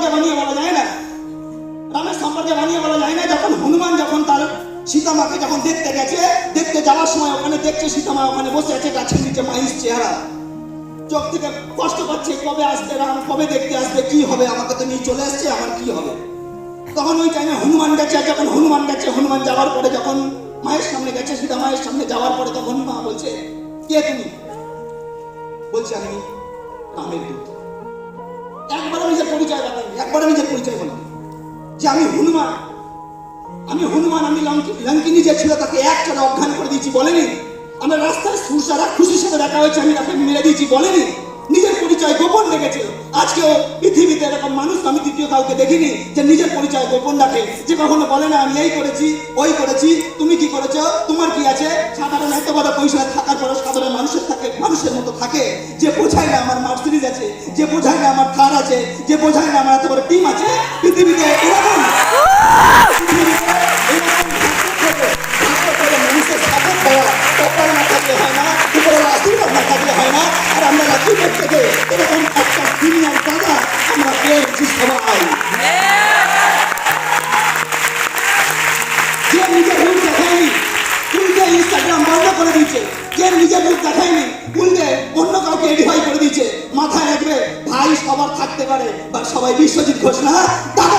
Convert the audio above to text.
সম্পর্কে বানিয়ে বলা যায় না, রামের সম্পর্কে বানিয়ে বলা যায় না। যখন হনুমান যখন তার সীতামাকে যখন দেখতে গেছে, দেখতে যাওয়ার সময় ওখানে দেখছে সীতামা ওখানে বসে আছে গাছের নিচে, মাইস চেহারা, চোখ থেকে কষ্ট পাচ্ছে, কবে আসবে রাম, কবে দেখতে আসবে, কি হবে, আমাকে তো নিয়ে চলে আসছে, আমার কি হবে। তখন ওই টাইমে হনুমান গেছে, যখন হনুমান গেছে, হনুমান যাওয়ার পরে যখন মায়ের সামনে গেছে, সীতা মায়ের সামনে যাওয়ার পরে তখন মা বলছে, কে তুমি? বলছে আমি রামের দূত। একবার নিজের পরিচয় বাতাই, একবার নিজের পরিচয় বলি যে আমি হনুমান, আমি হনুমান, আমি লঙ্কিনী যে ছিল তাকে এক চড়ে অজ্ঞান করে দিয়েছি, বলেনি? আমার রাস্তায় সুরসারা খুশির সাথে দেখা হয়েছে, আমি তাকে মেরে দিয়েছি, বলেনি? নিজের পরিচয় গোপন রেখেছে। আজকেও পৃথিবীতে এরকম মানুষ আমি দ্বিতীয় কাউকে দেখিনি যে নিজের পরিচয় গোপন রাখে, যে কখনো বলে না আমি এই করেছি, ওই করেছি, তুমি কি করেছো, তোমার কি আছে। সাধারণ এত বড় পয়সা থাকার পরে সাধারণ মানুষের থাকে, মানুষের মতো থাকে, যে বোঝায় না আমার মার্সিডিজ আছে, যে বোঝায় না আমার থার আছে, যে বোঝায় না আমার এত বড় টিম আছে। পৃথিবীতে এরকম মানুষের সাপোর্ট পাওয়া, কপাল না থাকলে হয় না, উপরের আশীর্বাদ না থাকলে হয় না। আর আমরা রাজনীতির থেকে এরকম একটা দুনিয়ার দাদা আমরা পেয়েছি সবাই। যে নিজের রূপ দেখায়নি, উল্টে ইনস্টাগ্রাম বন্ধ করে দিচ্ছে। যে নিজের রূপ দেখায়নি, উল্টে অন্য কাউকে এডিফাই করে দিচ্ছে। মাথায় রাখবে ভাই সবার থাকতে পারে, বা সবাই বিশ্বজিৎ ঘোষ না, দাদা